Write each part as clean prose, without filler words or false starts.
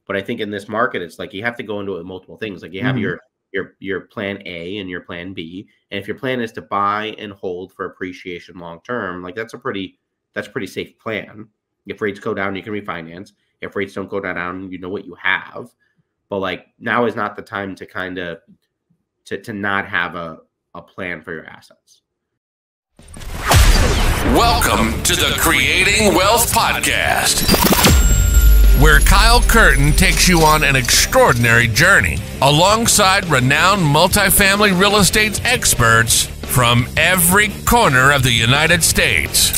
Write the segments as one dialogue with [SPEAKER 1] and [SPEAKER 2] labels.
[SPEAKER 1] But I think in this market, it's like you have to go into it with multiple things. Like you have your plan A and your plan B. And if your plan is to buy and hold for appreciation long term, like that's a pretty safe plan. If rates go down, you can refinance. If rates don't go down, you know what you have. But like now is not the time to kind of to not have a plan for your assets.
[SPEAKER 2] Welcome to the Creating Wealth Podcast, where Kyle Curtin takes you on an extraordinary journey alongside renowned multifamily real estate experts from every corner of the United States.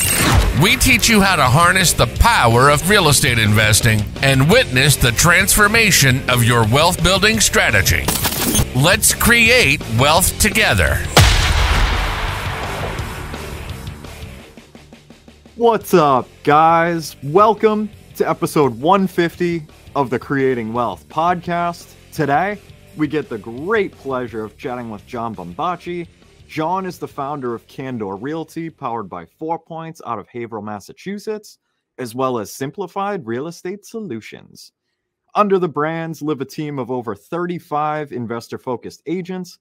[SPEAKER 2] We teach you how to harness the power of real estate investing and witness the transformation of your wealth building strategy. Let's create wealth together.
[SPEAKER 3] What's up, guys? Welcome to episode 150 of the Creating Wealth Podcast. Today, we get the great pleasure of chatting with Jon Bombaci. Jon is the founder of Candor Realty, powered by 4 Points out of Haverhill, Massachusetts, as well as Simplified Real Estate Solutions. Under the brands live a team of over 35 investor-focused agents,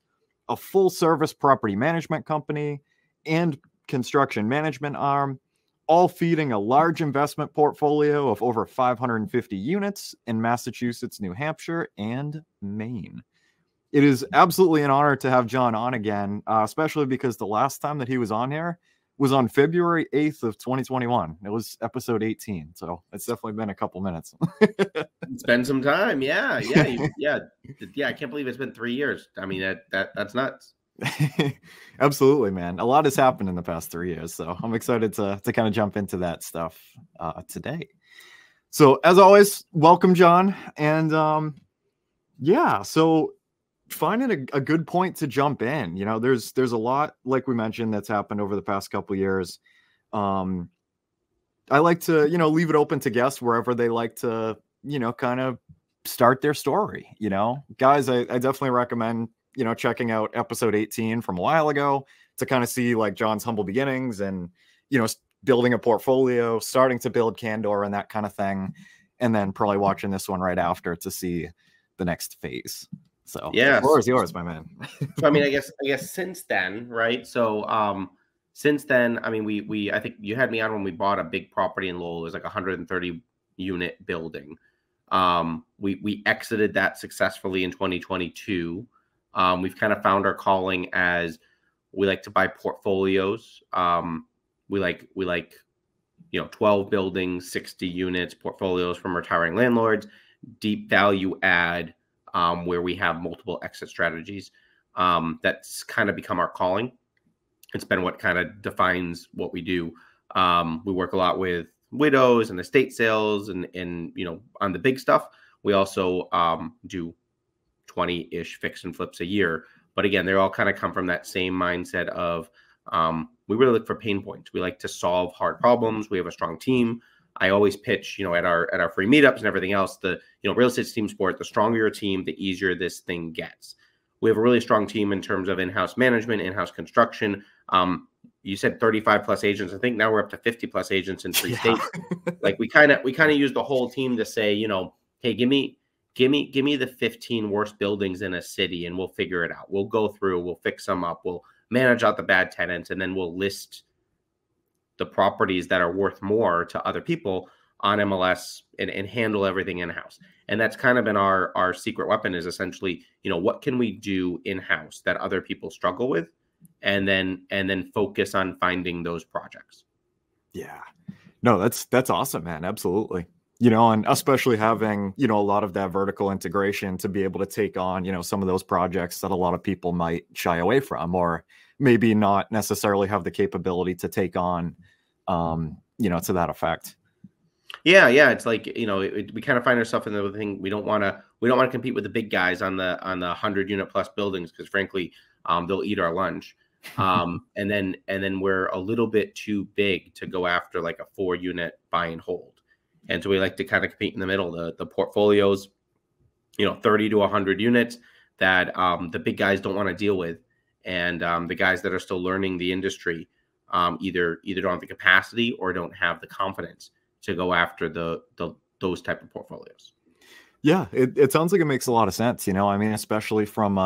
[SPEAKER 3] a full-service property management company, and construction management arm, all feeding a large investment portfolio of over 550 units in Massachusetts, New Hampshire, and Maine. It is absolutely an honor to have Jon on again, especially because the last time that he was on here was on February 8th of 2021. It was episode 18, so it's definitely been a couple minutes.
[SPEAKER 1] It's been some time, yeah. I can't believe it's been 3 years. I mean, that's nuts.
[SPEAKER 3] Absolutely, man. A lot has happened in the past 3 years, so I'm excited to kind of jump into that stuff today. So, as always, welcome, Jon, and so finding a good point to jump in. You know, there's a lot, like we mentioned, that's happened over the past couple of years. I like to, leave it open to guests wherever they like to, kind of start their story. Guys, I definitely recommend, checking out episode 18 from a while ago to kind of see like Jon's humble beginnings and, building a portfolio, starting to build Candor and that kind of thing. And then probably watching this one right after to see the next phase. So yeah, the floor is yours, my man.
[SPEAKER 1] So I mean, I guess since then, right? So since then, I mean, I think you had me on when we bought a big property in Lowell. It was like a 130 unit building. We exited that successfully in 2022. We've kind of found our calling as we like to buy portfolios. We like 12 buildings, 60 units, portfolios from retiring landlords, deep value add. Where we have multiple exit strategies. That's kind of become our calling. It's been what kind of defines what we do. We work a lot with widows and estate sales and on the big stuff. We also do 20-ish fix and flips a year. But again, they all kind of come from that same mindset of we really look for pain points. We like to solve hard problems. We have a strong team. I always pitch, at our free meetups and everything else, the, real estate team sport, the stronger your team, the easier this thing gets. We have a really strong team in terms of in-house management, in-house construction. You said 35 plus agents. I think now we're up to 50 plus agents in 3 states. Like we kind of use the whole team to say, hey, give me the 15 worst buildings in a city and we'll figure it out. We'll go through, we'll fix them up. We'll manage out the bad tenants and then we'll list the properties that are worth more to other people on MLS and handle everything in-house. And that's kind of been our secret weapon is essentially, what can we do in-house that other people struggle with? And then focus on finding those projects.
[SPEAKER 3] Yeah, no, that's awesome, man. Absolutely. And especially having, a lot of that vertical integration to be able to take on, some of those projects that a lot of people might shy away from, or maybe not necessarily have the capability to take on, to that effect.
[SPEAKER 1] Yeah. It's like, we kind of find ourselves in the thing. We don't want to compete with the big guys on the 100 unit plus buildings. Cause frankly, they'll eat our lunch. And then we're a little bit too big to go after like a 4 unit buy and hold. And so we like to kind of compete in the middle, the portfolios, 30 to 100 units that the big guys don't want to deal with. And the guys that are still learning the industry either don't have the capacity or don't have the confidence to go after those type of portfolios.
[SPEAKER 3] Yeah, it sounds like it makes a lot of sense, you know. I mean, especially from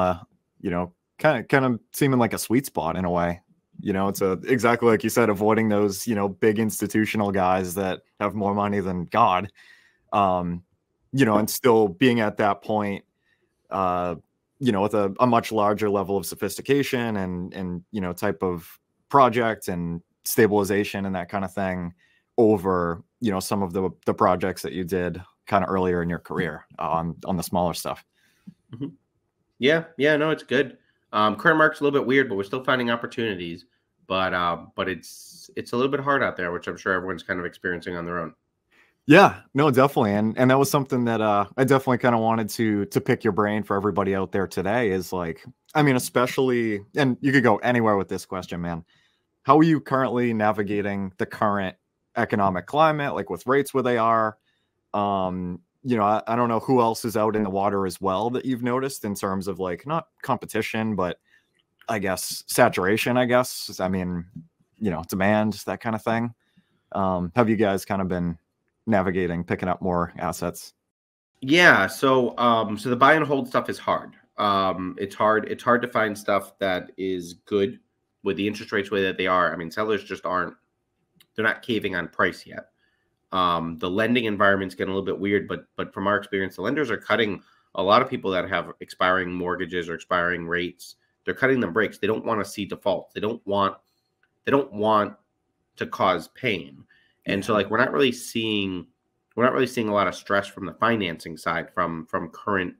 [SPEAKER 3] you know, kind of seeming like a sweet spot in a way. You know, it's exactly like you said, avoiding those, you know, big institutional guys that have more money than God. Um, you know, and still being at that point, uh, you know, with a much larger level of sophistication and you know, type of project and stabilization and that kind of thing over, you know, some of the projects that you did kind of earlier in your career on the smaller stuff.
[SPEAKER 1] Mm-hmm. Yeah, no, it's good. Current market's a little bit weird, but we're still finding opportunities. But it's a little bit hard out there, which I'm sure everyone's kind of experiencing on their own.
[SPEAKER 3] Yeah, no, definitely. And that was something that I definitely kind of wanted to pick your brain for everybody out there today is like, I mean, especially, and you could go anywhere with this question, man. How are you currently navigating the current economic climate, like with rates where they are? You know, I don't know who else is out in the water as well that you've noticed in terms of like not competition, but I guess saturation, I guess. I mean, you know, demand, that kind of thing. Have you guys kind of been navigating, picking up more assets?
[SPEAKER 1] Yeah, so so the buy and hold stuff is hard. It's hard to find stuff that is good with the interest rates way that they are. I mean, sellers just aren't, they're not caving on price yet. The lending environment's getting a little bit weird, but from our experience, the lenders are cutting a lot of people that have expiring mortgages or expiring rates. They're cutting them breaks. They don't want to see defaults. They don't want to cause pain. And so like we're not really seeing a lot of stress from the financing side from current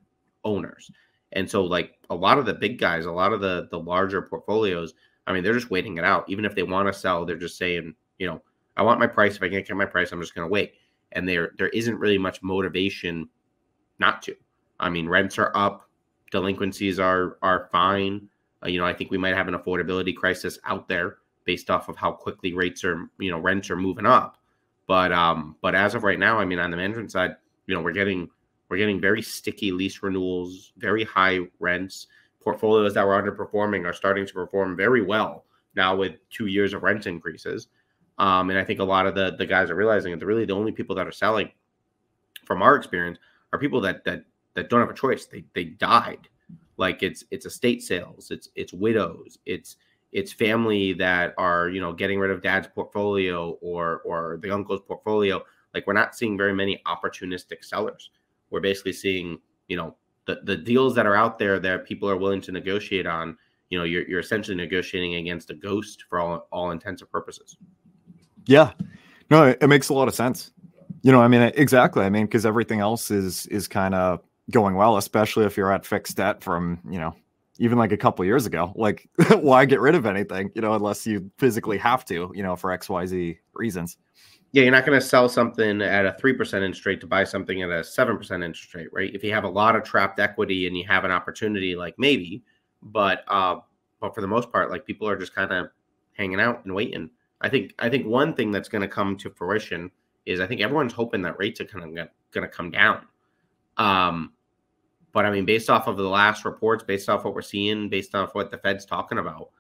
[SPEAKER 1] owners. And so like a lot of the big guys, a lot of the larger portfolios, I mean, they're just waiting it out. Even if they want to sell, they're just saying, you know, I want my price. If I can't get my price, I'm just going to wait. And there isn't really much motivation not to. I mean, rents are up, delinquencies are fine. You know, I think we might have an affordability crisis out there based off of how quickly rates are, you know, rents are moving up. But as of right now, I mean, on the management side, you know, we're getting very sticky lease renewals, very high rents. Portfolios that were underperforming are starting to perform very well now with 2 years of rent increases. And I think a lot of the guys are realizing that really the only people that are selling, from our experience, are people that don't have a choice. They died. Like it's estate sales, it's widows, it's family that are, you know, getting rid of dad's portfolio or the uncle's portfolio. Like we're not seeing very many opportunistic sellers. We're basically seeing, you know, the deals that are out there that people are willing to negotiate on. You know, you're essentially negotiating against a ghost for all intents and purposes. Yeah,
[SPEAKER 3] no, it makes a lot of sense. You know, I mean, exactly. I mean, because everything else is kind of going well, especially if you're at fixed debt from, you know, even like a couple of years ago. Like, why get rid of anything, you know, unless you physically have to, you know, for XYZ reasons.
[SPEAKER 1] Yeah, you're not going to sell something at a 3% interest rate to buy something at a 7% interest rate, right? If you have a lot of trapped equity and you have an opportunity, like maybe, but for the most part, like people are just kind of hanging out and waiting. I think one thing that's going to come to fruition is I think everyone's hoping that rates are kind of going to come down. But I mean, based off of the last reports, based off what we're seeing, based off what the Fed's talking about,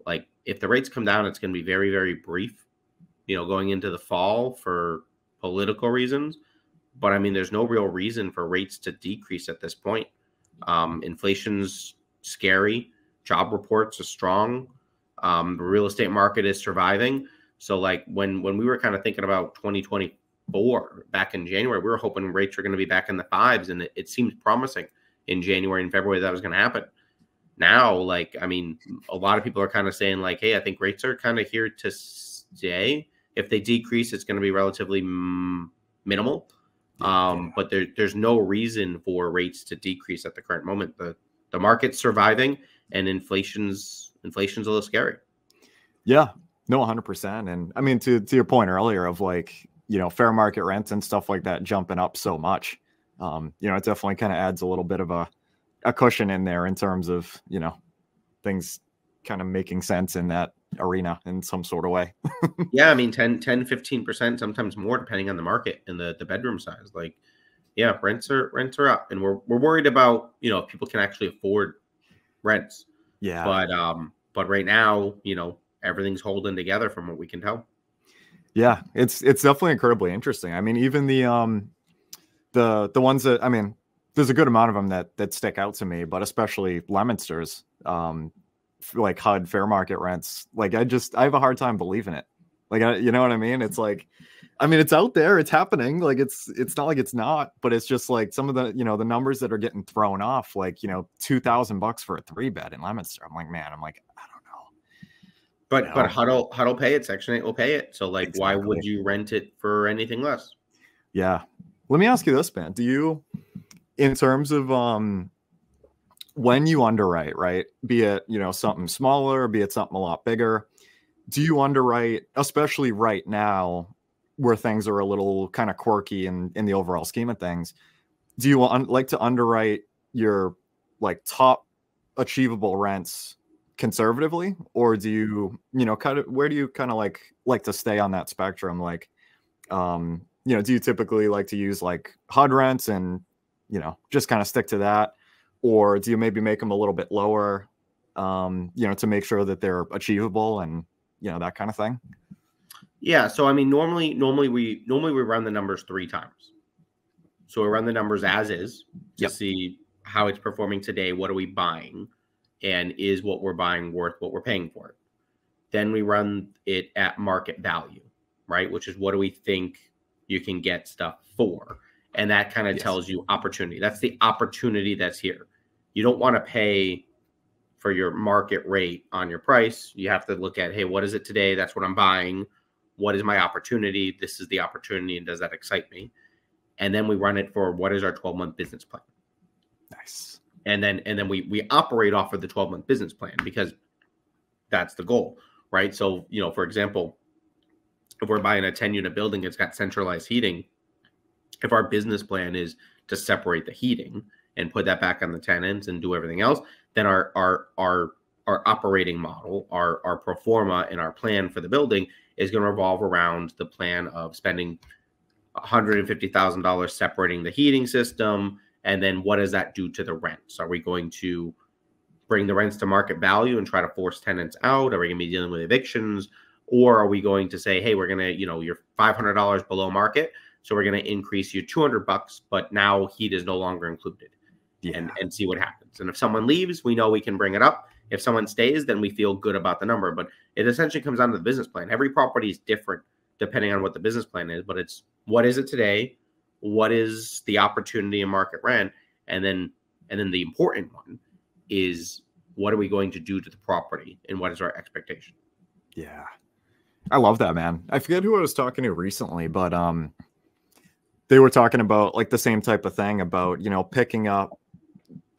[SPEAKER 1] like if the rates come down, it's going to be very, very brief, you know, going into the fall for political reasons. But I mean, there's no real reason for rates to decrease at this point. Inflation's scary. Job reports are strong. The real estate market is surviving. So like when we were kind of thinking about 2024 back in January, we were hoping rates were going to be back in the fives, and it seemed promising in January and February that was going to happen. Now, like, I mean, a lot of people are kind of saying like, hey, I think rates are kind of here to stay. If they decrease, it's going to be relatively minimal. But there's no reason for rates to decrease at the current moment. The market's surviving, and inflation's a little scary.
[SPEAKER 3] Yeah, no, 100%. And I mean, to your point earlier of like, you know, fair market rents and stuff like that jumping up so much, you know, it definitely kind of adds a little bit of a cushion in there in terms of, you know, things kind of making sense in that arena in some sort of way.
[SPEAKER 1] Yeah, I mean, 10, 15%, sometimes more, depending on the market and the bedroom size. Like, yeah, rents are up, and we're worried about, you know, if people can actually afford rents.
[SPEAKER 3] Yeah.
[SPEAKER 1] But right now, you know, everything's holding together from what we can tell.
[SPEAKER 3] Yeah, it's definitely incredibly interesting. I mean, even the ones that, I mean, there's a good amount of them that stick out to me, but especially Leominster's, like HUD fair market rents. Like I have a hard time believing it. Like, you know what I mean? It's like, I mean, it's out there, it's happening. Like it's not like it's not, but it's just like some of the, you know, the numbers that are getting thrown off, like, you know, $2,000 for a 3-bed in Leominster. I'm like, man, I don't know.
[SPEAKER 1] But HUD'll pay it. Section 8 will pay it. So like,
[SPEAKER 3] Exactly.
[SPEAKER 1] Why would you rent it for anything less?
[SPEAKER 3] Yeah. Let me ask you this, man. Do you, in terms of when you underwrite, right, be it, you know, something smaller, be it something a lot bigger, do you underwrite, especially right now where things are a little kind of quirky in the overall scheme of things, do you like to underwrite your like top achievable rents conservatively, or do you, you know, kind of, where do you kind of like to stay on that spectrum? Like, you know, do you typically like to use like HUD rents and, you know, just kind of stick to that? Or do you maybe make them a little bit lower, you know, to make sure that they're achievable and, you know, that kind of thing?
[SPEAKER 1] Yeah. So, I mean, normally we run the numbers 3 times. So we run the numbers as is to see how it's performing today. What are we buying? And is what we're buying worth what we're paying for it? Then we run it at market value, right? Which is what do we think you can get stuff for? And that kind of tells you opportunity. That's the opportunity that's here. You don't want to pay for your market rate on your price. You have to look at, hey, what is it today? That's what I'm buying. What is my opportunity? This is the opportunity. And does that excite me? And then we run it for what is our 12-month business plan?
[SPEAKER 3] Nice.
[SPEAKER 1] And then we operate off of the 12-month business plan because that's the goal, right? So, you know, for example, if we're buying a 10-unit building, it's got centralized heating. If our business plan is to separate the heating and put that back on the tenants and do everything else, then our operating model, our pro forma and our plan for the building is going to revolve around the plan of spending $150,000 separating the heating system. And then what does that do to the rents? Are we going to bring the rents to market value and try to force tenants out? Are we going to be dealing with evictions? Or are we going to say, hey, we're going to, you know, you're $500 below market, so we're going to increase you $200, but now heat is no longer included, and see what happens. And if someone leaves, we know we can bring it up. If someone stays, then we feel good about the number. But it essentially comes down to the business plan. Every property is different depending on what the business plan is, but it's what is it today? What is the opportunity in market rent? And then the important one is what are we going to do to the property and what is our expectation?
[SPEAKER 3] Yeah. I love that, man. I forget who I was talking to recently, but they were talking about like the same type of thing about, you know, picking up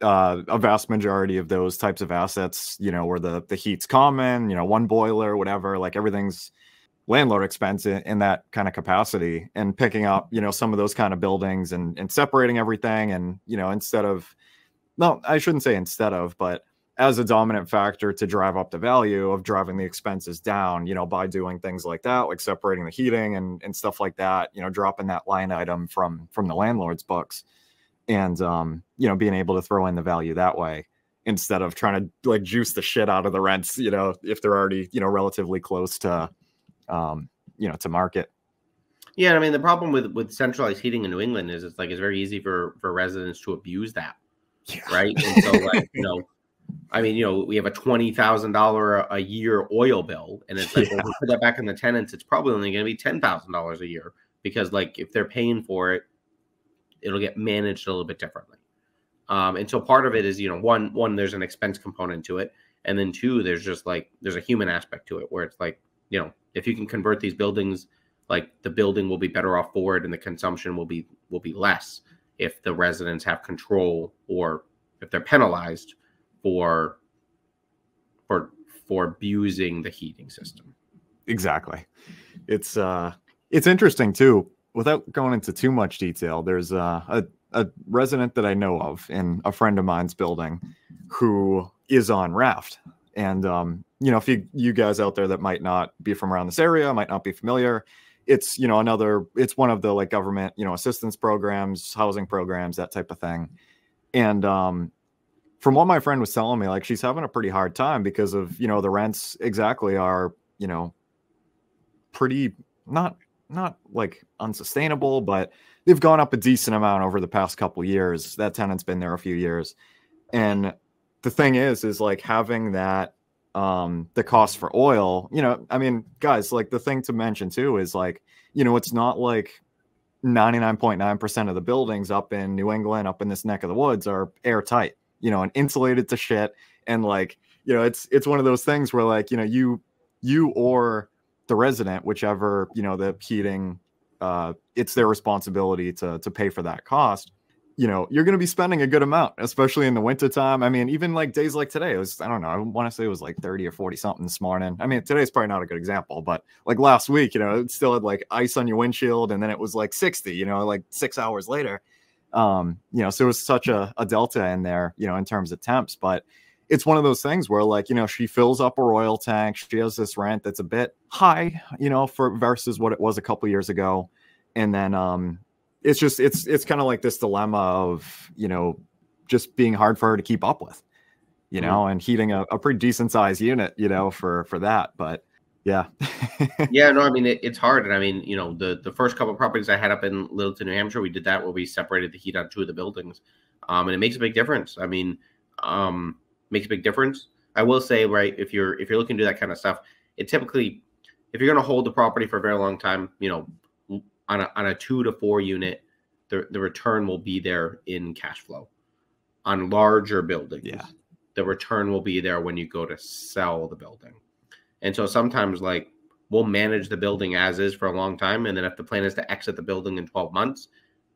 [SPEAKER 3] a vast majority of those types of assets, you know, where the heat's common, you know, one boiler, whatever, like everything's landlord expense in that kind of capacity, and picking up, you know, some of those kind of buildings and separating everything. And, you know, I shouldn't say instead of, but as a dominant factor to drive up the value of driving the expenses down, you know, by doing things like that, like separating the heating and stuff like that, you know, dropping that line item from the landlord's books and, you know, being able to throw in the value that way instead of trying to like juice the shit out of the rents, you know, if they're already, you know, relatively close to, you know, to market.
[SPEAKER 1] Yeah. I mean, the problem with centralized heating in New England is it's very easy for residents to abuse that. Yeah. Right. And so like, you know, I mean, you know, we have a $20,000 a year oil bill, and it's like, well, if we put that back in the tenants, it's probably only going to be $10,000 a year because, like, if they're paying for it, it'll get managed a little bit differently. And so part of it is, you know, one, there's an expense component to it, and then 2, there's a human aspect to it where it's like, you know, if you can convert these buildings, like the building will be better off for it, and the consumption will be less if the residents have control or if they're penalized for abusing the heating system.
[SPEAKER 3] Exactly. It's interesting too, without going into too much detail. There's a resident that I know of in a friend of mine's building who is on Raft. And, you know, if you guys out there that might not be from around this area, might not be familiar, it's, you know, it's one of the like government, you know, assistance programs, housing programs, that type of thing. And, from what my friend was telling me, like she's having a pretty hard time because of, you know, the rents exactly are, you know, pretty not like unsustainable, but they've gone up a decent amount over the past couple years. That tenant's been there a few years. And the thing is like having that, the cost for oil, you know, I mean, guys, like the thing to mention too is like, you know, it's not like 99.9% of the buildings up in New England, up in this neck of the woods are airtight, you know, and insulated to shit. And like, you know, it's one of those things where like, you know, you or the resident, whichever, you know, the heating, it's their responsibility to pay for that cost. You know, you're going to be spending a good amount, especially in the wintertime. I mean, even like days like today, it was, I don't know, I want to say it was like 30 or 40 something this morning. I mean, today's probably not a good example, but like last week, you know, it still had like ice on your windshield, and then it was like 60, you know, like 6 hours later. You know, so it was such a delta in there, you know, in terms of temps. But it's one of those things where like, you know, she fills up her oil tank. She has this rent that's a bit high, you know, for versus what it was a couple years ago. And then, it's just, it's kind of like this dilemma of, you know, just being hard for her to keep up with, you know, and heating a pretty decent sized unit, you know, for that. But yeah.
[SPEAKER 1] Yeah, no, I mean, it's hard. And I mean, you know, the first couple of properties I had up in Littleton, New Hampshire, we did that where we separated the heat on 2 of the buildings. And it makes a big difference. I mean, makes a big difference. I will say, right, if you're looking to do that kind of stuff, it typically, if you're going to hold the property for a very long time, you know, on a 2 to 4 unit, the return will be there in cash flow. On larger buildings, the return will be there when you go to sell the building. And so sometimes like we'll manage the building as is for a long time. And then if the plan is to exit the building in 12 months,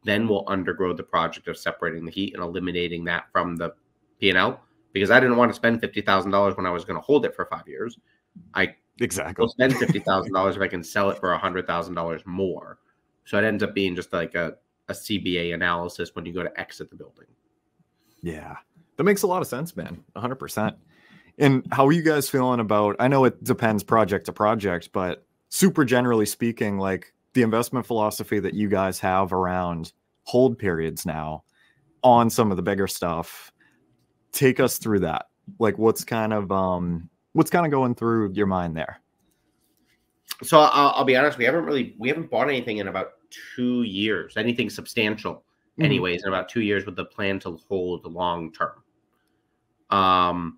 [SPEAKER 1] then we'll undergo the project of separating the heat and eliminating that from the P&L, because I didn't want to spend $50,000 when I was going to hold it for 5 years. I will spend $50,000 if I can sell it for $100,000 more. So it ends up being just like a CBA analysis when you go to exit the building.
[SPEAKER 3] Yeah, that makes a lot of sense, man. 100%. And how are you guys feeling about, I know it depends project to project, but super generally speaking, like the investment philosophy that you guys have around hold periods now on some of the bigger stuff, take us through that. Like what's kind of going through your mind there?
[SPEAKER 1] So I'll be honest, we haven't bought anything in about 2 years, anything substantial anyways, in about 2 years with the plan to hold long term. I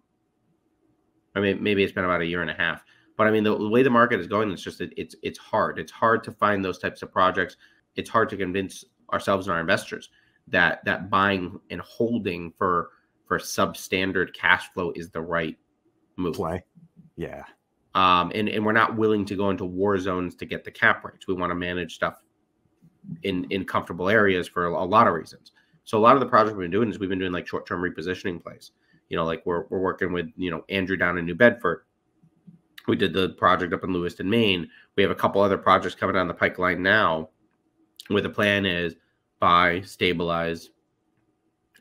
[SPEAKER 1] mean, maybe it's been about a year and a half, but I mean, the way the market is going, it's just, it's hard. It's hard to find those types of projects. It's hard to convince ourselves and our investors that buying and holding for substandard cash flow is the right move.
[SPEAKER 3] Yeah.
[SPEAKER 1] And we're not willing to go into war zones to get the cap rates. We want to manage stuff in comfortable areas for a lot of reasons. So a lot of the projects we've been doing is we've been doing like short-term repositioning plays. You know, like we're working with, you know, Andrew down in New Bedford. We did the project up in Lewiston, Maine. We have a couple other projects coming down the pipeline now where the plan is buy, stabilize,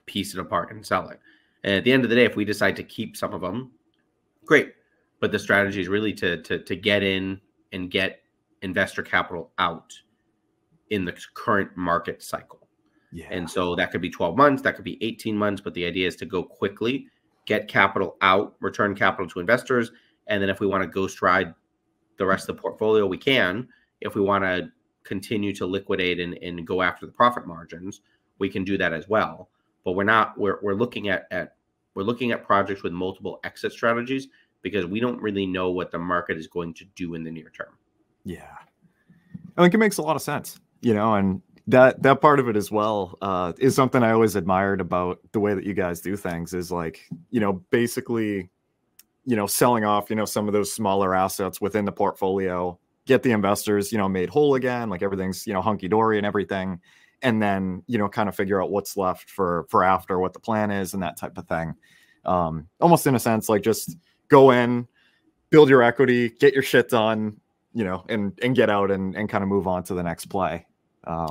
[SPEAKER 1] piece it apart, and sell it. And at the end of the day, if we decide to keep some of them, great. But the strategy is really to get in and get investor capital out in the current market cycle. Yeah. And so that could be 12 months, that could be 18 months, but the idea is to go quickly, get capital out, return capital to investors. And then if we want to ghost ride the rest of the portfolio, we can. If we want to continue to liquidate and go after the profit margins, we can do that as well. But we're looking at projects with multiple exit strategies because we don't really know what the market is going to do in the near term.
[SPEAKER 3] Yeah. I think it makes a lot of sense, you know, and that part of it as well is something I always admired about the way that you guys do things is like, you know, basically, you know, selling off, you know, some of those smaller assets within the portfolio, get the investors, you know, made whole again, like everything's, you know, hunky dory and everything. And then, you know, kind of figure out what's left for after, what the plan is and that type of thing. Almost in a sense, like just go in, build your equity, get your shit done, you know, and get out and kind of move on to the next play.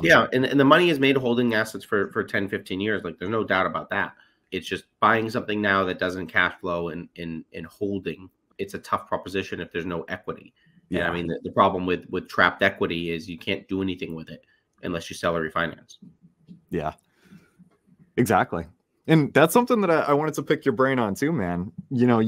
[SPEAKER 1] Yeah. And the money is made holding assets for 10, 15 years. Like there's no doubt about that. It's just buying something now that doesn't cash flow and holding. It's a tough proposition if there's no equity. Yeah. And I mean, the problem with trapped equity is you can't do anything with it unless you sell or refinance.
[SPEAKER 3] Yeah, exactly. And that's something that I wanted to pick your brain on too, man. You know,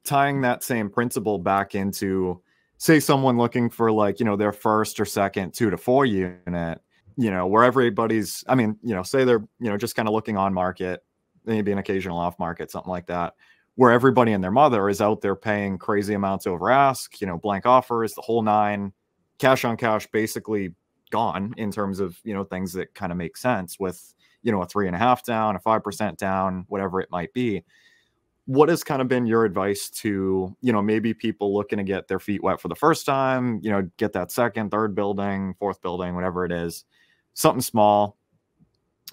[SPEAKER 3] tying that same principle back into, say, someone looking for like, you know, their first or second 2 to 4 unit. where everybody's, I mean, say they're, just kind of looking on market, maybe an occasional off market, something like that, where everybody and their mother is out there paying crazy amounts over ask, blank offers, the whole nine, cash on cash, basically gone in terms of, things that kind of make sense with, a 3.5 down, a 5% down, whatever it might be. What has kind of been your advice to, maybe people looking to get their feet wet for the first time, get that second, third building, fourth building, whatever it is, something small,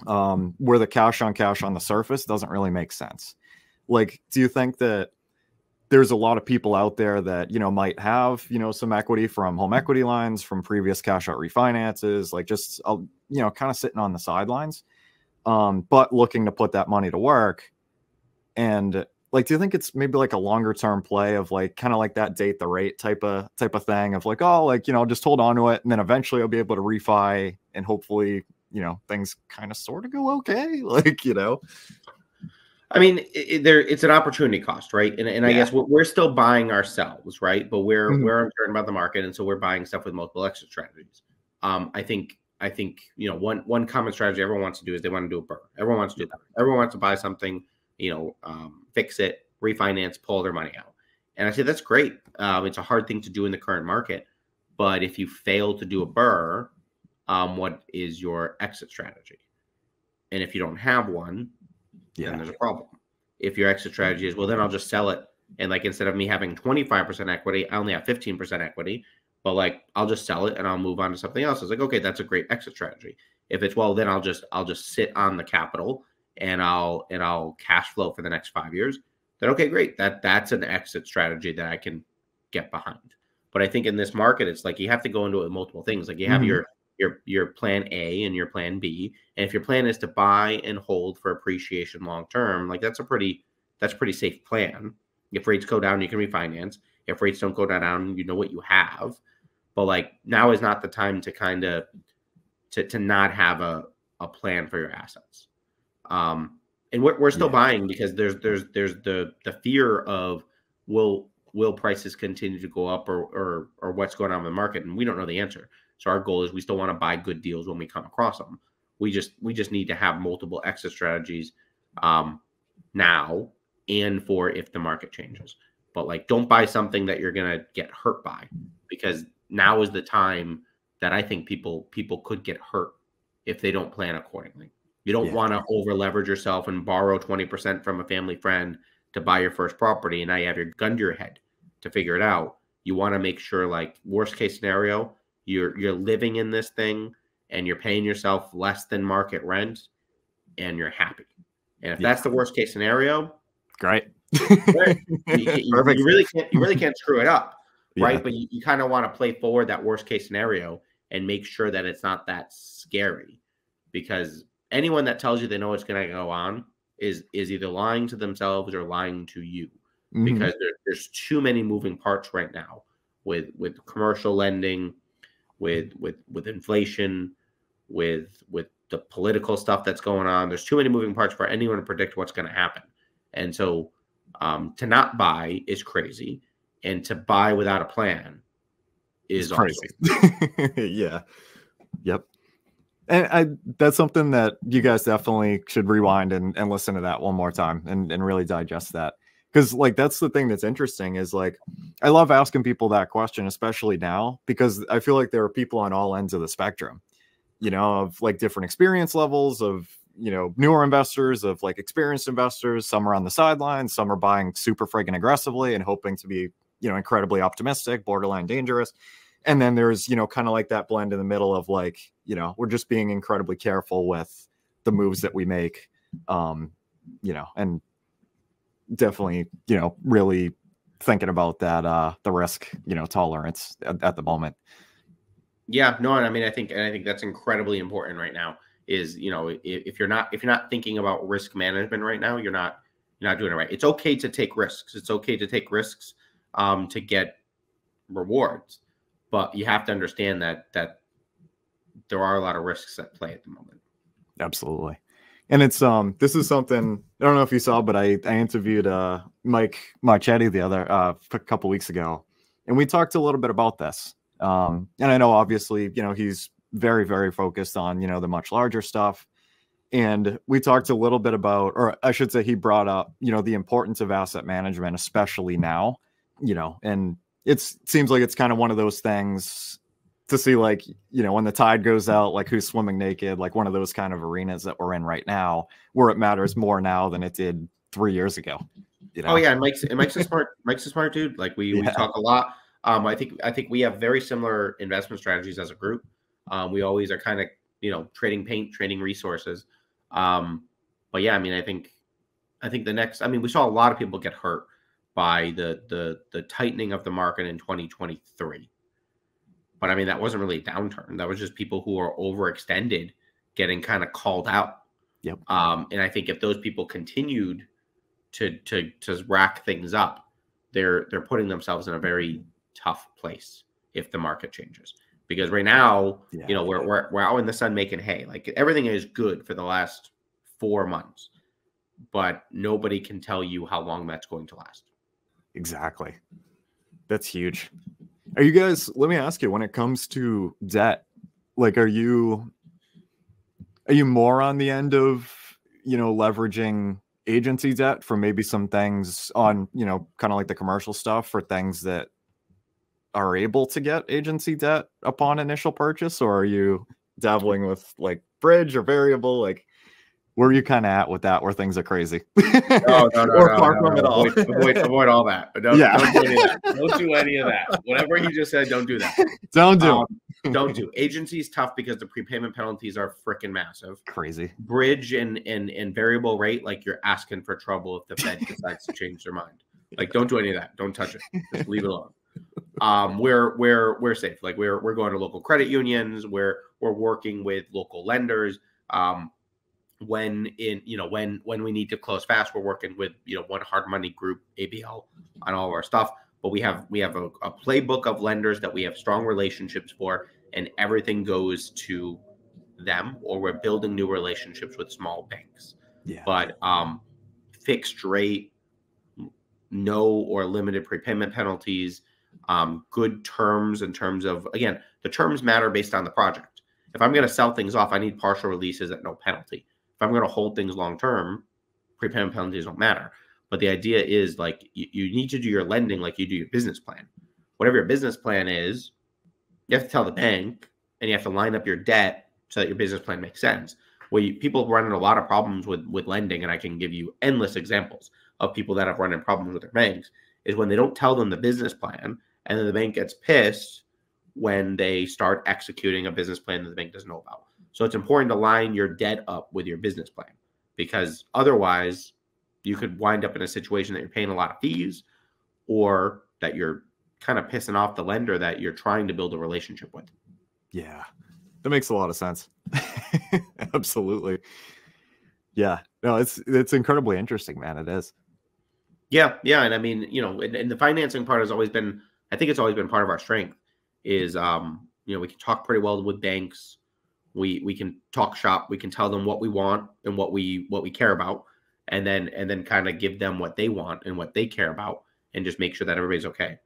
[SPEAKER 3] where the cash on the surface doesn't really make sense. Like, do you think that there's a lot of people out there that, might have, some equity from home equity lines, from previous cash out refinances, like just, kind of sitting on the sidelines, but looking to put that money to work? And like, do you think it's maybe like a longer term play of like, kind of like that date the rate type of thing of like, oh, like, just hold on to it. And then eventually I'll be able to refi and hopefully, things kind of sort of go okay. Like,
[SPEAKER 1] I mean, it's an opportunity cost, right? And I guess we're still buying ourselves, right? But we're uncertain about the market, and so we're buying stuff with multiple exit strategies. I think one common strategy everyone wants to do is they want to do a BRRRR. Everyone wants to do that. Everyone wants to buy something, fix it, refinance, pull their money out. And I say that's great. It's a hard thing to do in the current market, but if you fail to do a BRRRR, what is your exit strategy? And if you don't have one, then there's a problem. If your exit strategy is, well, then I'll just sell it. And like, instead of me having 25% equity, I only have 15% equity, but like, I'll just sell it and I'll move on to something else. It's like, okay, that's a great exit strategy. If it's, well, then I'll just sit on the capital and I'll cash flow for the next 5 years. Then, okay, great. That's an exit strategy that I can get behind. But I think in this market, it's like, you have to go into it with multiple things. Like, you have your plan A and your plan B. And if your plan is to buy and hold for appreciation long term, like that's a pretty safe plan. If rates go down, you can refinance. If rates don't go down, you know what you have. But like, now is not the time to kind of to not have a plan for your assets. And we're still buying because there's the fear of will prices continue to go up or what's going on in the market, and we don't know the answer. So our goal is we still want to buy good deals when we come across them. We just need to have multiple exit strategies now and for if the market changes. But like, don't buy something that you're gonna get hurt by, because now is the time that I think people could get hurt if they don't plan accordingly. You don't want to over leverage yourself and borrow 20% from a family friend to buy your first property, and now you have your gun to your head to figure it out. You want to make sure, like, worst case scenario, you're living in this thing and you're paying yourself less than market rent and you're happy. And if that's the worst case scenario,
[SPEAKER 3] great.
[SPEAKER 1] you really can't screw it up, right? But you kind of want to play forward that worst case scenario and make sure that it's not that scary, because anyone that tells you they know what's going to go on is either lying to themselves or lying to you, because there's too many moving parts right now with commercial lending, with inflation, with the political stuff that's going on. There's too many moving parts for anyone to predict what's going to happen. And so to not buy is crazy, and to buy without a plan is crazy.
[SPEAKER 3] Yep. And that's something that you guys definitely should rewind and listen to that one more time and really digest that. Because like, that's the thing that's interesting is like, I love asking people that question, especially now, because I feel like there are people on all ends of the spectrum, of like different experience levels of, newer investors, of like experienced investors. Some are on the sidelines, some are buying super friggin' aggressively and hoping to be, incredibly optimistic, borderline dangerous. And then there's, kind of like that blend in the middle of like, we're just being incredibly careful with the moves that we make, and definitely, really thinking about that, the risk, tolerance at the moment.
[SPEAKER 1] Yeah, no, and I think that's incredibly important right now is, if you're not thinking about risk management right now, you're not doing it right. It's okay to take risks. It's okay to take risks to get rewards, but you have to understand that there are a lot of risks at play at the moment.
[SPEAKER 3] Absolutely. And it's this is something I don't know if you saw, but I interviewed Mike Marchetti a couple weeks ago, and we talked a little bit about this. And I know obviously, he's very, very focused on, the much larger stuff. And we talked a little bit about, or I should say he brought up, the importance of asset management, especially now, and it seems like it's kind of one of those things to see, like, when the tide goes out, like who's swimming naked, like one of those kind of arenas that we're in right now, where it matters more now than it did 3 years ago.
[SPEAKER 1] Oh yeah, and Mike's a smart dude. Like we talk a lot. I think we have very similar investment strategies as a group. We always are kind of trading paint, trading resources. But yeah, I mean, I think the next, we saw a lot of people get hurt by the tightening of the market in 2023. But I mean, that wasn't really a downturn. That was just people who are overextended getting kind of called out.
[SPEAKER 3] Yep.
[SPEAKER 1] And I think if those people continued to rack things up, they're putting themselves in a very tough place if the market changes. Because right now, we're out in the sun making hay. Like everything is good for the last 4 months, but nobody can tell you how long that's going to last.
[SPEAKER 3] Exactly. That's huge. Are you guys, let me ask you, when it comes to debt, like, are you more on the end of, leveraging agency debt for maybe some things on, kind of like the commercial stuff for things that are able to get agency debt upon initial purchase? Or are you dabbling with like bridge or variable? Like, where are you kind of at with that, where things are crazy?
[SPEAKER 1] No,
[SPEAKER 3] or far from it all.
[SPEAKER 1] Avoid all that. Don't do any of that. Don't do any of that. Whatever he just said, don't do that.
[SPEAKER 3] Don't do
[SPEAKER 1] Don't do. Agency is tough because the prepayment penalties are freaking massive.
[SPEAKER 3] Crazy.
[SPEAKER 1] Bridge and variable rate, like you're asking for trouble if the Fed decides to change their mind. Like, don't do any of that. Don't touch it. Just leave it alone. We're safe. Like we're going to local credit unions. We're working with local lenders. When we need to close fast, we're working with one hard money group, ABL, on all of our stuff. But we have a playbook of lenders that we have strong relationships for, and everything goes to them, or we're building new relationships with small banks.
[SPEAKER 3] Yeah.
[SPEAKER 1] But fixed rate, no or limited prepayment penalties, good terms in terms of, again, the terms matter based on the project. If I'm going to sell things off, I need partial releases at no penalty. If I'm going to hold things long term, prepayment penalties don't matter. But the idea is, like, you need to do your lending like you do your business plan. Whatever your business plan is, you have to tell the bank, and you have to line up your debt so that your business plan makes sense. People run into a lot of problems with lending, and I can give you endless examples of people that have run into problems with their banks, is when they don't tell them the business plan, and then the bank gets pissed when they start executing a business plan that the bank doesn't know about. So it's important to line your debt up with your business plan, because otherwise you could wind up in a situation that you're paying a lot of fees, or that you're kind of pissing off the lender that you're trying to build a relationship with.
[SPEAKER 3] Yeah, that makes a lot of sense. Absolutely. Yeah, no, it's incredibly interesting, man. It is.
[SPEAKER 1] Yeah. And I mean, and the financing part has always been, I think it's always been part of our strength is, we can talk pretty well with banks. We can talk shop. We can tell them what we want and what we care about, and then kind of give them what they want and what they care about, and just make sure that everybody's okay,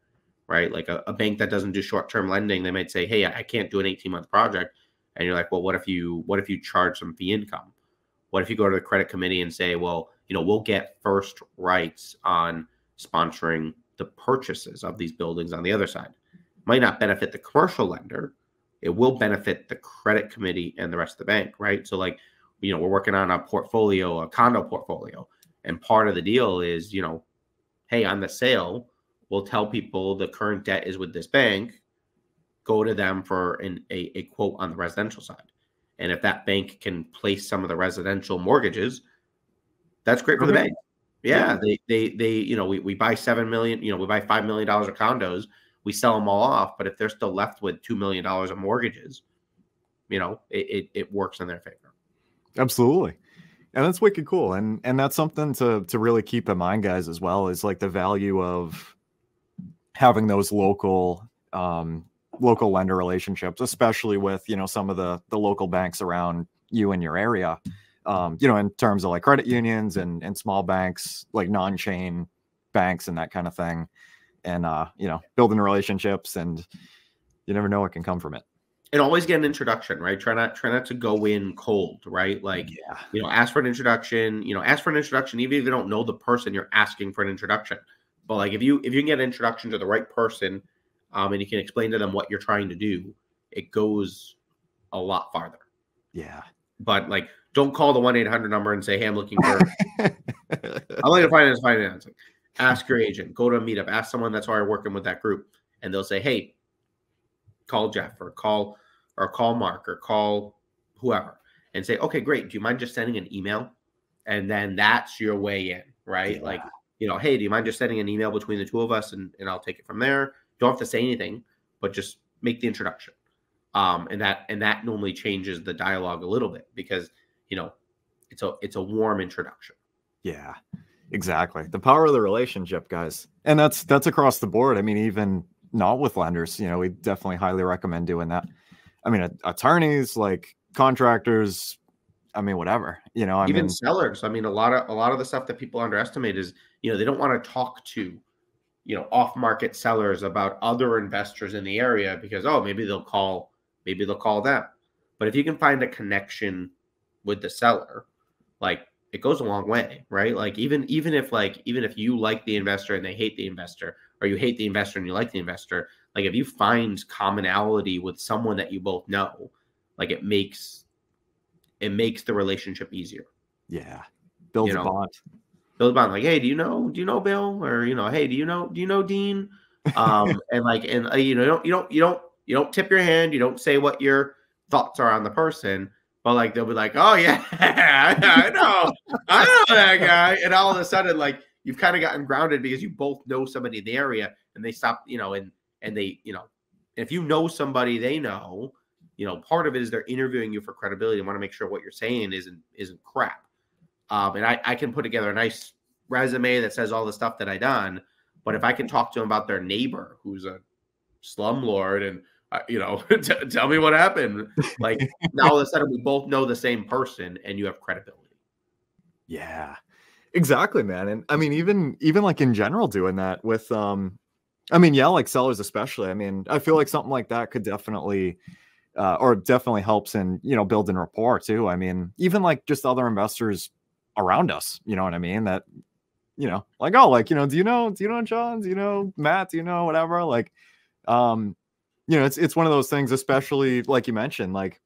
[SPEAKER 1] right? Like a bank that doesn't do short-term lending, they might say, hey, I can't do an 18-month project. And you're like, well, what if you charge some fee income? What if you go to the credit committee and say, well, we'll get first rights on sponsoring the purchases of these buildings on the other side. Might not benefit the commercial lender. It will benefit the credit committee and the rest of the bank, right? So like, we're working on a condo portfolio. And part of the deal is, hey, on the sale, we'll tell people the current debt is with this bank, go to them for a quote on the residential side. And if that bank can place some of the residential mortgages, that's great for the bank. Yeah. We buy $7 million, we buy $5 million of condos, we sell them all off. But if they're still left with $2 million of mortgages, it works in their favor.
[SPEAKER 3] Absolutely. And that's wicked cool. And that's something to really keep in mind, guys, as well, is like the value of having those local lender relationships, especially with, some of the local banks around you in your area, in terms of like credit unions and small banks, like non-chain banks and that kind of thing. And, building relationships, and you never know what can come from it.
[SPEAKER 1] And always get an introduction, right? Try not to go in cold, right? Like, ask for an introduction, even if you don't know the person, you're asking for an introduction. But like, if you can get an introduction to the right person, and you can explain to them what you're trying to do, it goes a lot farther.
[SPEAKER 3] Yeah.
[SPEAKER 1] But like, don't call the 1-800 number and say, hey, I'm looking for financing. Ask your agent, go to a meetup, ask someone that's already working with that group, and they'll say, hey, call Jeff or call Mark or call whoever and say, okay, great. Do you mind just sending an email? And then that's your way in, right?
[SPEAKER 3] Yeah.
[SPEAKER 1] Like, hey, do you mind just sending an email between the two of us and I'll take it from there? Don't have to say anything, but just make the introduction. And that normally changes the dialogue a little bit because, it's a warm introduction.
[SPEAKER 3] Yeah, exactly. The power of the relationship, guys. And that's across the board. I mean, even not with lenders, we definitely highly recommend doing that. I mean, attorneys, like contractors, I mean, whatever, even
[SPEAKER 1] sellers. I mean, a lot of the stuff that people underestimate is, they don't want to talk to, off-market sellers about other investors in the area because, maybe they'll call them. But if you can find a connection with the seller, like, it goes a long way, right? Like, even if you like the investor and they hate the investor, or you hate the investor and you like the investor, like, if you find commonality with someone that you both know, like, it makes the relationship easier.
[SPEAKER 3] Yeah. Builds a bond.
[SPEAKER 1] Like, hey, do you know Bill? Or, hey, do you know Dean? You don't tip your hand, you don't say what your thoughts are on the person, but like, they'll be like, oh yeah, I know that guy. And all of a sudden, like, you've kind of gotten grounded because you both know somebody in the area, and they stop, and they, if you know somebody they know, part of it is they're interviewing you for credibility and want to make sure what you're saying isn't crap. And I can put together a nice resume that says all the stuff that I done, but if I can talk to them about their neighbor who's a slumlord and tell me what happened, like, now all of a sudden we both know the same person and you have credibility.
[SPEAKER 3] Yeah, exactly, man. And I mean, even like in general, doing that with like sellers especially. I mean, I feel like something like that could definitely definitely helps in building rapport too. I mean, even like just other investors around us, you know what I mean, that like, oh, like, do you know John, do you know Matt, do you know whatever, like, it's one of those things, especially like you mentioned, like,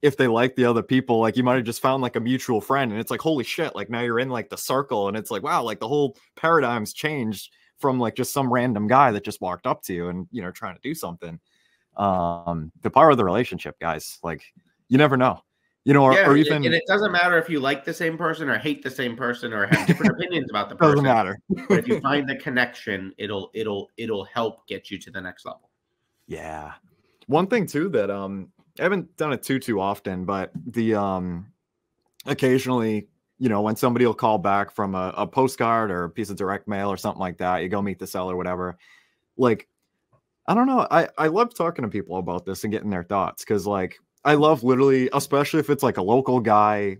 [SPEAKER 3] if they like the other people, like, you might have just found like a mutual friend, and it's like, holy shit, like, now you're in like the circle, and it's like, wow, like the whole paradigm's changed from like just some random guy that just walked up to you and trying to do something. The power of the relationship, guys, like, you never know, or even,
[SPEAKER 1] and it doesn't matter if you like the same person or hate the same person or have different opinions about the person.
[SPEAKER 3] Doesn't matter.
[SPEAKER 1] But if you find the connection, it'll help get you to the next level.
[SPEAKER 3] Yeah. One thing too that I haven't done it too often, but the occasionally, when somebody will call back from a postcard or a piece of direct mail or something like that, you go meet the seller, whatever. Like, I don't know. I love talking to people about this and getting their thoughts, because like, I love literally, especially if it's like a local guy,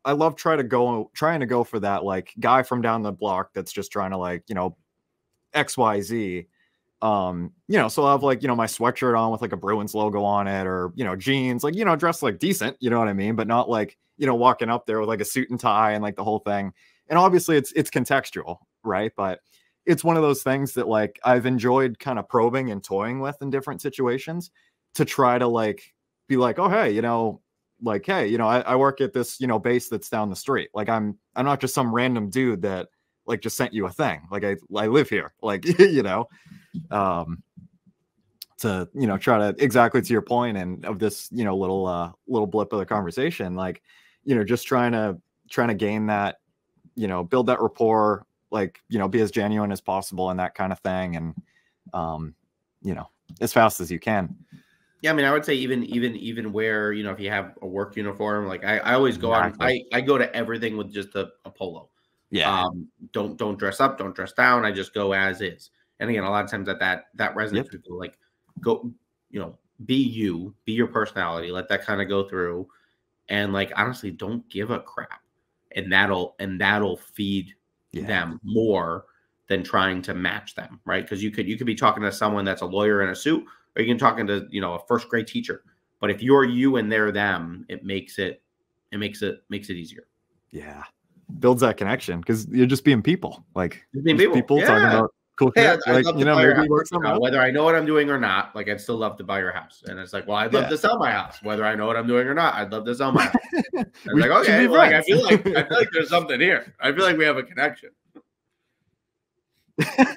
[SPEAKER 3] I love trying to go for that like guy from down the block that's just trying to like, XYZ. So I'll have like, my sweatshirt on with like a Bruins logo on it, or, jeans, like, dressed like decent, you know what I mean? But not like, walking up there with like a suit and tie and like the whole thing. And obviously it's contextual, right? But it's one of those things that like I've enjoyed kind of probing and toying with in different situations to try to like be like, oh, hey, like, hey, I work at this, base that's down the street. Like, I'm not just some random dude that like just sent you a thing. Like, I live here, like, to, try to, exactly to your point, and of this, little blip of the conversation, like, just trying to gain that, build that rapport, like, be as genuine as possible and that kind of thing. And, as fast as you can.
[SPEAKER 1] Yeah, I mean, I would say even where, if you have a work uniform, like I always go
[SPEAKER 3] Exactly.
[SPEAKER 1] I go to everything with just a polo.
[SPEAKER 3] Yeah.
[SPEAKER 1] Don't dress up, don't dress down. I just go as is. And again, a lot of times that resonates with people. Like, go, be your personality. Let that kind of go through, and like, honestly, don't give a crap, and that'll feed them more than trying to match them, right? Because you could be talking to someone that's a lawyer in a suit, or you can talk into, you know, a first grade teacher. But if you're you and they're them, it makes it easier.
[SPEAKER 3] Yeah. Builds that connection because you're just being people. Like
[SPEAKER 1] being people
[SPEAKER 3] talking about cool
[SPEAKER 1] hey,
[SPEAKER 3] shit. Like, you know, maybe work something out.
[SPEAKER 1] Whether I know what I'm doing or not, like I'd still love to buy your house. And it's like, well, I'd love to sell my house. Whether I know what I'm doing or not, I'd love to sell my house. And like, okay, well, like, I feel like there's something here. I feel like we have a connection.
[SPEAKER 3] I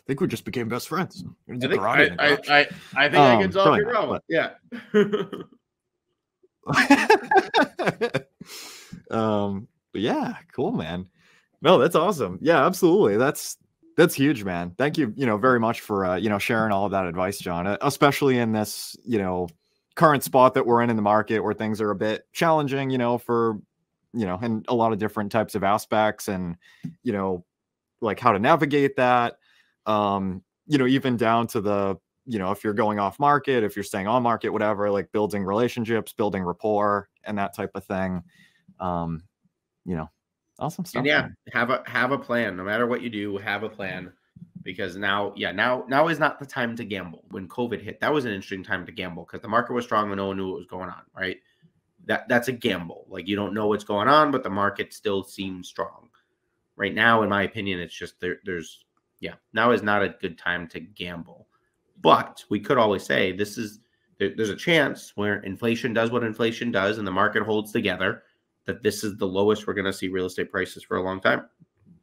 [SPEAKER 3] think we just became best friends.
[SPEAKER 1] I think I can solve your problem. Yeah.
[SPEAKER 3] But yeah, cool, man. No, that's awesome. Yeah, absolutely. That's huge, man. Thank you, you know, very much for sharing all of that advice, John, especially in this, you know, current spot that we're in the market where things are a bit challenging, you know, for, you know, and a lot of different types of aspects and, you know, like how to navigate that. You know, even down to the, you know, if you're going off market, if you're staying on market, whatever, like building relationships, building rapport and that type of thing. You know, awesome stuff.
[SPEAKER 1] And yeah, have a plan. No matter what you do, have a plan, because now is not the time to gamble. When COVID hit, that was an interesting time to gamble because the market was strong and no one knew what was going on, right? That's a gamble. Like you don't know what's going on, but the market still seems strong. Right now, in my opinion, it's just now is not a good time to gamble. But we could always say there's a chance where inflation does what inflation does and the market holds together, that this is the lowest we're going to see real estate prices for a long time.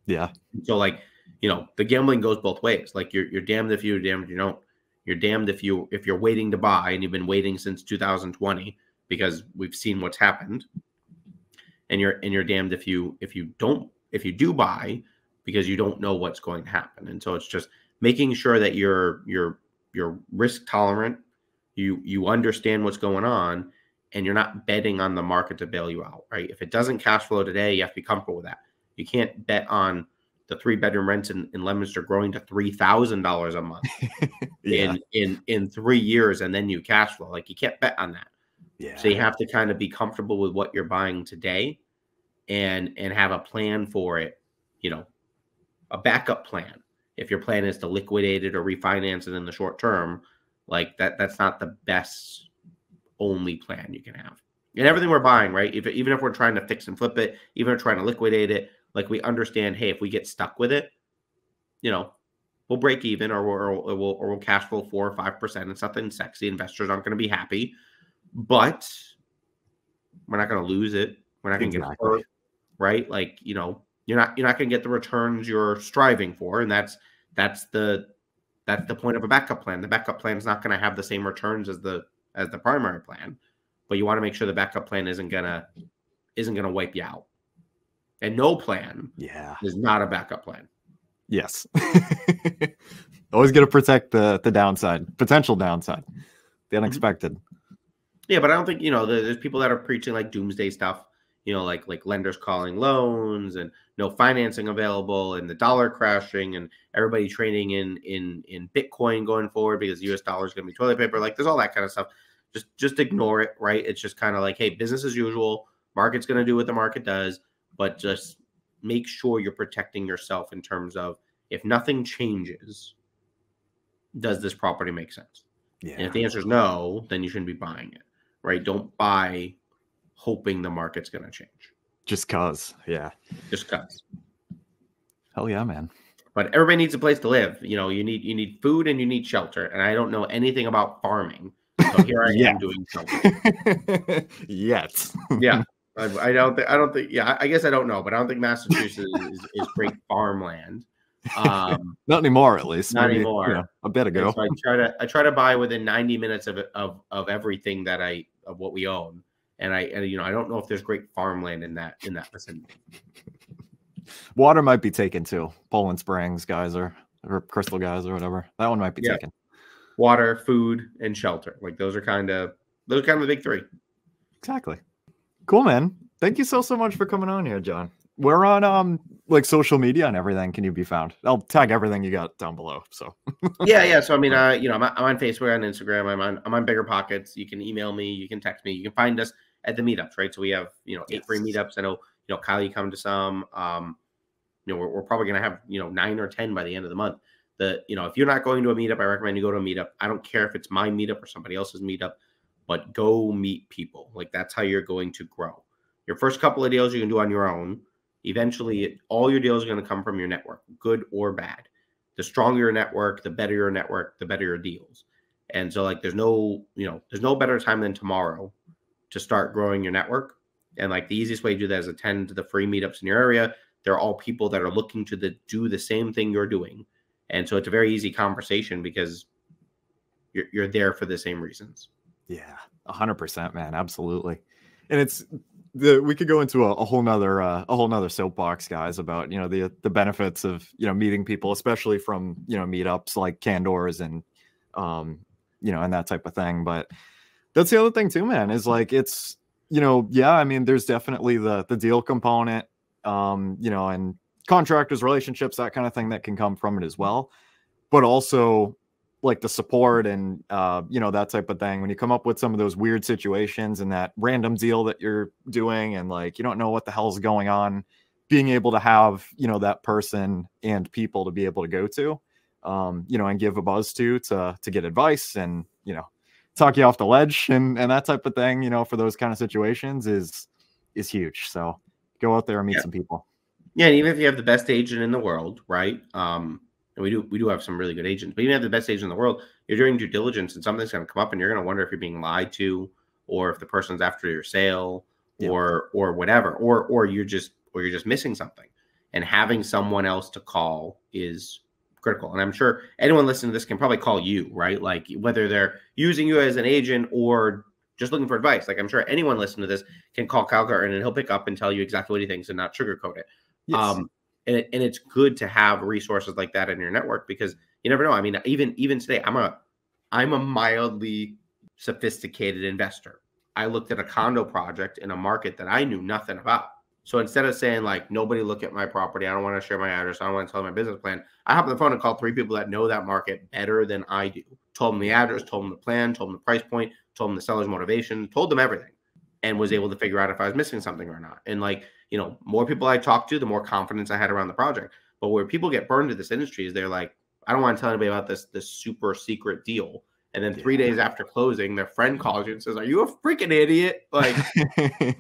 [SPEAKER 3] Yeah.
[SPEAKER 1] So like, you know, the gambling goes both ways. Like you're damned if you, damned if you don't. You're damned if you're waiting to buy and you've been waiting since 2020 because we've seen what's happened. And you're damned if you do buy because you don't know what's going to happen. And so it's just making sure that you're risk tolerant, you understand what's going on, and you're not betting on the market to bail you out, right? If it doesn't cash flow today, you have to be comfortable with that. You can't bet on the 3-bedroom rents in Leominster growing to $3,000 a month in 3 years, and then you cash flow. Like you can't bet on that.
[SPEAKER 3] Yeah.
[SPEAKER 1] So you have to kind of be comfortable with what you're buying today, and have a plan for it. You know, a backup plan. If your plan is to liquidate it or refinance it in the short term, like that's not the best only plan you can have. And everything we're buying, right? Even if we're trying to fix and flip it, even if we're trying to liquidate it, like we understand, hey, if we get stuck with it, you know, we'll break even or we'll cash flow 4 or 5%. It's nothing sexy. Investors aren't going to be happy, but we're not going to lose it. We're not going to get hurt, right? Like, you know, you're not going to get the returns you're striving for, and that's the point of a backup plan. The backup plan is not going to have the same returns as the primary plan, but you want to make sure the backup plan isn't gonna wipe you out. And no plan is not a backup plan.
[SPEAKER 3] Yes. Always got to protect the downside, potential downside, the unexpected.
[SPEAKER 1] Yeah, but I don't think, you know, there's people that are preaching like doomsday stuff, you know, like lenders calling loans and no financing available and the dollar crashing and everybody trading in Bitcoin going forward because the US dollar is going to be toilet paper. Like there's all that kind of stuff. Just ignore it, right? It's just kind of like, hey, business as usual. Market's going to do what the market does, but just make sure you're protecting yourself in terms of if nothing changes, does this property make sense? Yeah. And if the answer is no, then you shouldn't be buying it, right? Don't buy hoping the market's going to change.
[SPEAKER 3] Just cause. Yeah.
[SPEAKER 1] Just cause.
[SPEAKER 3] Hell yeah, man.
[SPEAKER 1] But everybody needs a place to live. You know, you need food and you need shelter. And I don't know anything about farming. So here I am doing something.
[SPEAKER 3] Yes.
[SPEAKER 1] Yeah. I don't think. Yeah, I guess I don't know, but I don't think Massachusetts is great farmland.
[SPEAKER 3] Not anymore, at least.
[SPEAKER 1] Not anymore.
[SPEAKER 3] You know, a bit ago.
[SPEAKER 1] So I try to buy within 90 minutes of everything of what we own, and I don't know if there's great farmland in that vicinity.
[SPEAKER 3] Water might be taken too. Poland Springs geyser or Crystal geyser or whatever. That one might be taken.
[SPEAKER 1] Water, food, and shelter. Like those are kind of the big three.
[SPEAKER 3] Exactly. Cool, man. Thank you so much for coming on here, John. We're on like social media and everything. Can you be found? I'll tag everything you got down below. So
[SPEAKER 1] yeah. So I mean, I'm on Facebook, on Instagram. I'm on Biggerpockets. You can email me. You can text me. You can find us at the meetups, right? So we have 8 free meetups. I know Kyle, you come to some. We're probably gonna have 9 or 10 by the end of the month. if you're not going to a meetup, I recommend you go to a meetup. I don't care if it's my meetup or somebody else's meetup, but go meet people. Like, that's how you're going to grow. Your first couple of deals you can do on your own. Eventually, all your deals are going to come from your network, good or bad. The stronger your network, the better your network, the better your deals. And so, like, there's no better time than tomorrow to start growing your network. And like, the easiest way to do that is attend the free meetups in your area. They're all people that are looking to do the same thing you're doing. And so it's a very easy conversation because you're there for the same reasons.
[SPEAKER 3] Yeah, 100%, man. Absolutely. And we could go into a whole nother soapbox, guys, about, the benefits of, meeting people, especially from, meetups like Candor's and, and that type of thing. But that's the other thing too, man, is like, it's, I mean, there's definitely the deal component, and contractors, relationships, that kind of thing that can come from it as well. But also like the support and, that type of thing. When you come up with some of those weird situations and that random deal that you're doing and like, you don't know what the hell's going on, being able to have, that person and people to be able to go to, and give a buzz to get advice and, talk you off the ledge and that type of thing, for those kind of situations is huge. So go out there and meet some people.
[SPEAKER 1] Yeah. And even if you have the best agent in the world, right? And we do have some really good agents, but even if you have the best agent in the world, you're doing due diligence and something's going to come up and you're going to wonder if you're being lied to, or if the person's after your sale, or whatever, or you're just missing something. And having someone else to call is critical. And I'm sure anyone listening to this can probably call you, right? Like, whether they're using you as an agent or just looking for advice. Like, I'm sure anyone listening to this can call Kyle Curtin and he'll pick up and tell you exactly what he thinks and not sugarcoat it.
[SPEAKER 3] Yes.
[SPEAKER 1] And it's good to have resources like that in your network, because you never know. I mean, even today, I'm a mildly sophisticated investor. I looked at a condo project in a market that I knew nothing about. So instead of saying like, nobody look at my property, I don't want to share my address, I don't want to tell my business plan, I hopped on the phone and called 3 people that know that market better than I do. Told them the address, told them the plan, told them the price point, told them the seller's motivation, told them everything, and was able to figure out if I was missing something or not. And like, more people I talked to, the more confidence I had around the project. But where people get burned to this industry is they're like, I don't want to tell anybody about this super secret deal. And then 3 days after closing, their friend calls you and says, are you a freaking idiot? Like, and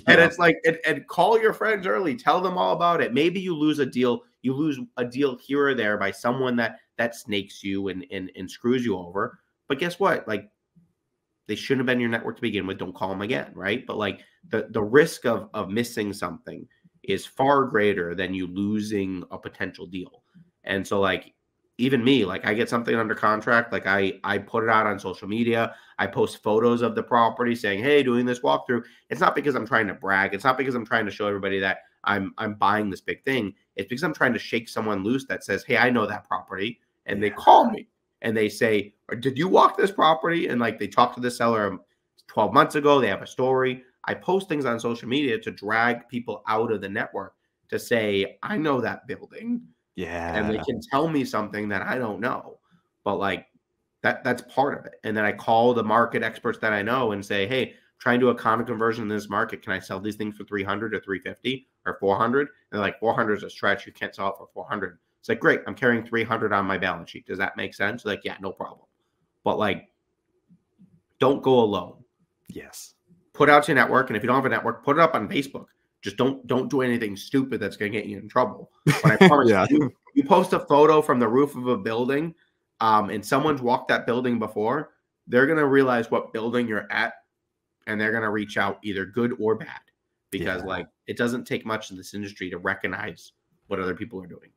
[SPEAKER 1] it's like, and call your friends early, tell them all about it. Maybe you lose a deal here or there by someone that snakes you and screws you over. But guess what? Like, they shouldn't have been your network to begin with. Don't call them again, right? But like, the risk of missing something is far greater than you losing a potential deal. And so like, even me, like, I get something under contract, like I put it out on social media. I post photos of the property saying, hey, doing this walkthrough. It's not because I'm trying to brag. It's not because I'm trying to show everybody that I'm buying this big thing. It's because I'm trying to shake someone loose that says, hey, I know that property. And they call me and they say, did you walk this property? And like, they talked to the seller 12 months ago. They have a story. I post things on social media to drag people out of the network to say, I know that building.
[SPEAKER 3] Yeah.
[SPEAKER 1] And they can tell me something that I don't know. But like, that's part of it. And then I call the market experts that I know and say, hey, I'm trying to do a condo conversion in this market. Can I sell these things for 300 or 350 or 400? And they're like, 400 is a stretch. You can't sell it for 400. It's like, great, I'm carrying 300 on my balance sheet. Does that make sense? Like, yeah, no problem. But like, don't go alone.
[SPEAKER 3] Yes.
[SPEAKER 1] Put out your network. And if you don't have a network, put it up on Facebook. Just don't do anything stupid that's going to get you in trouble. But I promise you post a photo from the roof of a building, and someone's walked that building before, they're going to realize what building you're at, and they're going to reach out, either good or bad, because like, it doesn't take much in this industry to recognize what other people are doing.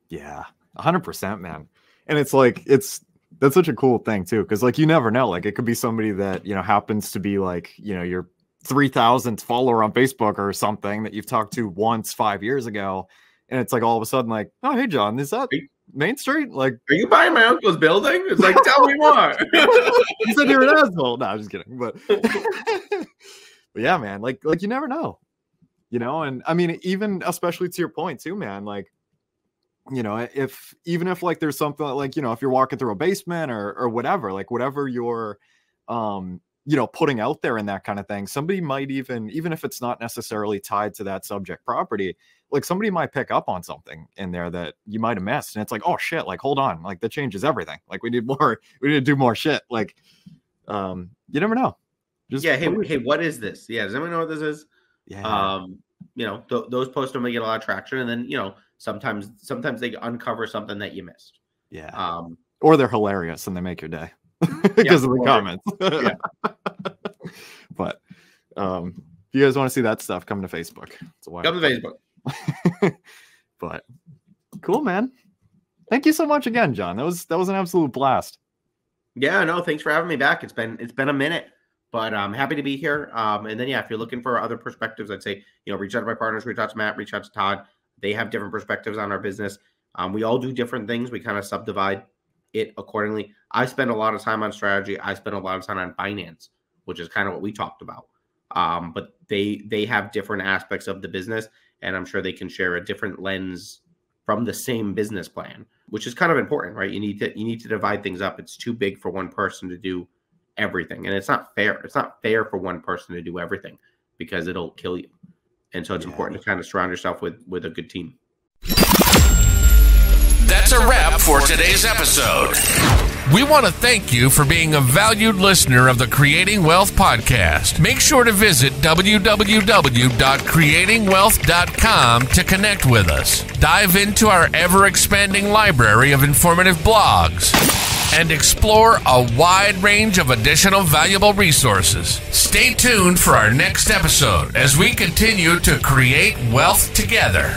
[SPEAKER 3] Yeah, 100%, man. And it's like, that's such a cool thing too, because like, you never know. Like, it could be somebody that happens to be like your 3,000th follower on Facebook or something that you've talked to once 5 years ago, and it's like all of a sudden like, oh, hey John, is that Main Street? Like,
[SPEAKER 1] are you buying my uncle's building? It's like, tell me more.
[SPEAKER 3] You said you're an asshole. No, I'm just kidding. But yeah, man, like you never know, and I mean, even especially to your point too, man, like, if like there's something like, if you're walking through a basement or whatever, like whatever your putting out there and that kind of thing, somebody might even if it's not necessarily tied to that subject property, like somebody might pick up on something in there that you might have missed. And it's like, oh shit, like, hold on. Like that changes everything. Like we need to do more shit. Like, you never know. Just
[SPEAKER 1] Hey, what is this? Yeah. Does anyone know what this is?
[SPEAKER 3] Yeah.
[SPEAKER 1] Those posts don't get a lot of traction. And then, sometimes they uncover something that you missed.
[SPEAKER 3] Yeah. Or they're hilarious and they make your day because of the comments.
[SPEAKER 1] Yeah.
[SPEAKER 3] But, if you guys want to see that stuff, come to Facebook.
[SPEAKER 1] Come to Facebook.
[SPEAKER 3] But cool, man. Thank you so much again, John. That was an absolute blast.
[SPEAKER 1] Yeah, no, thanks for having me back. It's been a minute, but I'm happy to be here. And then if you're looking for other perspectives, I'd say, reach out to my partners, reach out to Matt, reach out to Todd. They have different perspectives on our business. We all do different things. We kind of subdivide it accordingly. I spend a lot of time on strategy. I spend a lot of time on finance, which is kind of what we talked about. But they have different aspects of the business, and I'm sure they can share a different lens from the same business plan, which is kind of important, right? You need to divide things up. It's too big for one person to do everything, and it's not fair. It's not fair for one person to do everything because it'll kill you. And so it's important to kind of surround yourself with a good team.
[SPEAKER 2] That's a wrap for today's episode. We want to thank you for being a valued listener of the Creating Wealth Podcast. Make sure to visit www.creatingwealth.com to connect with us. Dive into our ever-expanding library of informative blogs and explore a wide range of additional valuable resources. Stay tuned for our next episode as we continue to create wealth together.